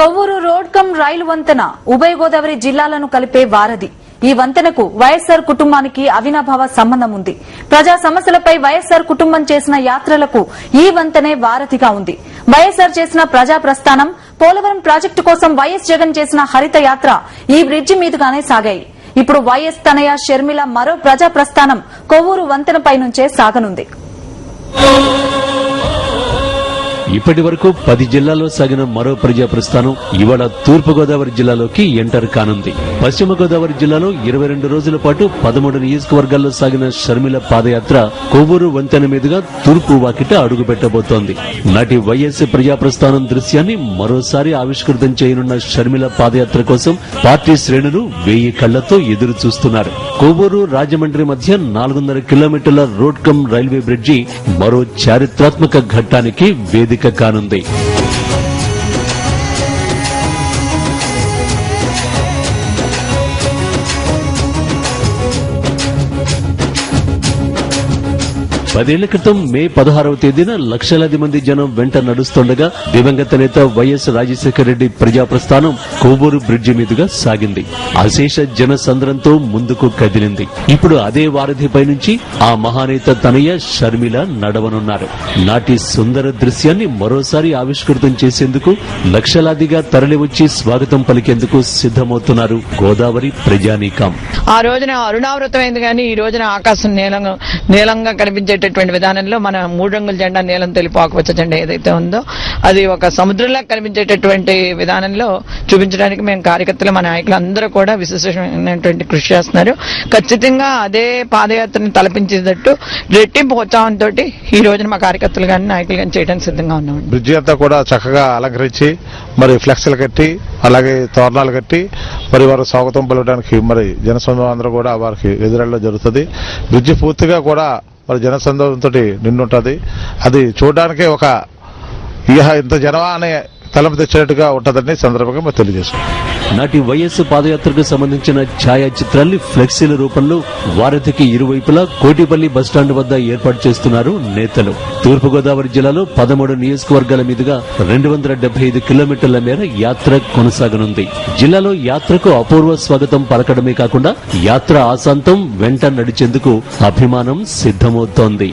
Kovvur road come రైలు వంతెన ఉభయ గోదావరి జిల్లాలను కలిపే వారధి. ఈ వంతెనకు వైఎస్సార్ కుటుంబానికి అవినాభావ సంబంధం ఉంది. ప్రజా సమస్యలపై వైఎస్సార్ కుటుంబం చేసిన యాత్రలకు ఈ వంతెనే వారధిగా ఉంది. వైఎస్సార్ చేసిన ప్రజా ప్రస్థానం, పోలవరం ప్రాజెక్టు కోసం వైఎస్ జగన్ చేసిన హరిత యాత్ర ఈ బ్రిడ్జి మీదుగానే సాగాయి. ఇప్పుడు వైఎస్ తనయ షర్మిల మరో ప్రజా ప్రస్థానం కొవ్వూరు వంతెనపై నుంచే సాగనుంది. ఇప్పటి వరకు 10 జిల్లాల్లో సాగిన మరో ప్రజా ప్రస్థానం ఇవాళ తూర్పుగోదావరి జిల్లాలోకి ఎంటర్ కానుంది. పశ్చిమ గోదావరి జిల్లాలో 22 రోజుల పాటు 13 నియోజకవర్గాల్లో సాగిన షర్మిల పాదయాత్ర కొవ్వూరు వంతెన మీదుగా తూర్పు వాకిట అడుగుపెట్టబోతోంది. నాటి వైఎస్ ప్రజా ప్రస్థానం దృశ్యాన్ని మరోసారి ఆవిష్కృతం చేయనున్న షర్మిల పాదయాత్ర కోసం పార్టీ శ్రేణులు 1000 కళ్లతో ఎదురు చూస్తున్నారు. కొవ్వూరు రాజమండ్రి మధ్య 400 కిలోమీటర్ల రోడ్ కమ్ రైల్వే బ్రిడ్జి మరో చారిత్రాత్మక ఘట్టానికి వేదిక కానుంది. పదేళ్ల క్రితం మే 16వ తేదీన లక్షలాది మంది జనం వెంట నడుస్తుండగా దివంగత నేత వైఎస్ రాజశేఖర రెడ్డి ప్రజా ప్రస్థానం కొవ్వూరు బ్రిడ్జి మీదుగా సాగింది. అశేష జన సంద్రంతో ముందుకు కదిలింది. ఇప్పుడు అదే వారధిపై నుంచి ఆ మహానేత తనయ షర్మిల నడవనున్నారు. నాటి సుందర దృశ్యాన్ని మరోసారి ఆవిష్కృతం చేసేందుకు లక్షలాదిగా తరలివచ్చి స్వాగతం పలికేందుకు సిద్దమవుతున్నారు గోదావరి ప్రజానీకం. ఆ రోజున అరుణావృతమైంది కానీ ఈ రోజున ఆకాశం నీలంగా కనిపించే విధానంలో మన 3 రంగుల జెండా, నీలం, తెలుపు, ఆకుపచ్చ జెండా ఏదైతే ఉందో అది ఒక సముద్రంలా కనిపించేటటువంటి విధానంలో చూపించడానికి మేము కార్యకర్తలు, మా నాయకులు అందరూ కూడా విశేషమైనటువంటి కృషి చేస్తున్నారు. ఖచ్చితంగా అదే పాదయాత్రని తలపించేటట్టు రెట్టింపు ఉత్సాహంతో ఈ రోజున మా కార్యకర్తలు కానీ నాయకులు కానీ చేయడానికి సిద్ధంగా ఉన్నాం. బ్రిడ్జి అంతా కూడా చక్కగా అలంకరించి మరి ఫ్లెక్స్లు కట్టి అలాగే తోరణాలు కట్టి మరి వారు స్వాగతం పలకడానికి మరి జనసమూహం అందరూ కూడా వారికి ఎదురెళ్ళ జరుగుతుంది. బ్రిడ్జి పూర్తిగా కూడా మరి జనసందోహంతో నిండుంటది. అది చూడడానికే ఒక ఇంత జనమా అనే తలపు తెచ్చినట్టుగా ఉంటుందని సందర్భంగా మేము తెలియజేసుకుంటాం. నాటి వైఎస్ పాదయాత్రకు సంబంధించిన ఛాయాచిత్రాల్ని ఫ్లెక్సీల రూపంలో వారధికి ఇరువైపులా కోటిపల్లి బస్టాండ్ వద్ద ఏర్పాటు చేస్తున్నారు నేతలు. తూర్పుగోదావరి జిల్లాలో 13 నియోజకవర్గాల మీదుగా 275 కిలోమీటర్ల మేర యాత్ర కొనసాగనుంది. జిల్లాలో యాత్రకు అపూర్వ స్వాగతం పలకడమే కాకుండా యాత్ర ఆశాంతం వెంట నడిచేందుకు అభిమానం సిద్దమవుతోంది.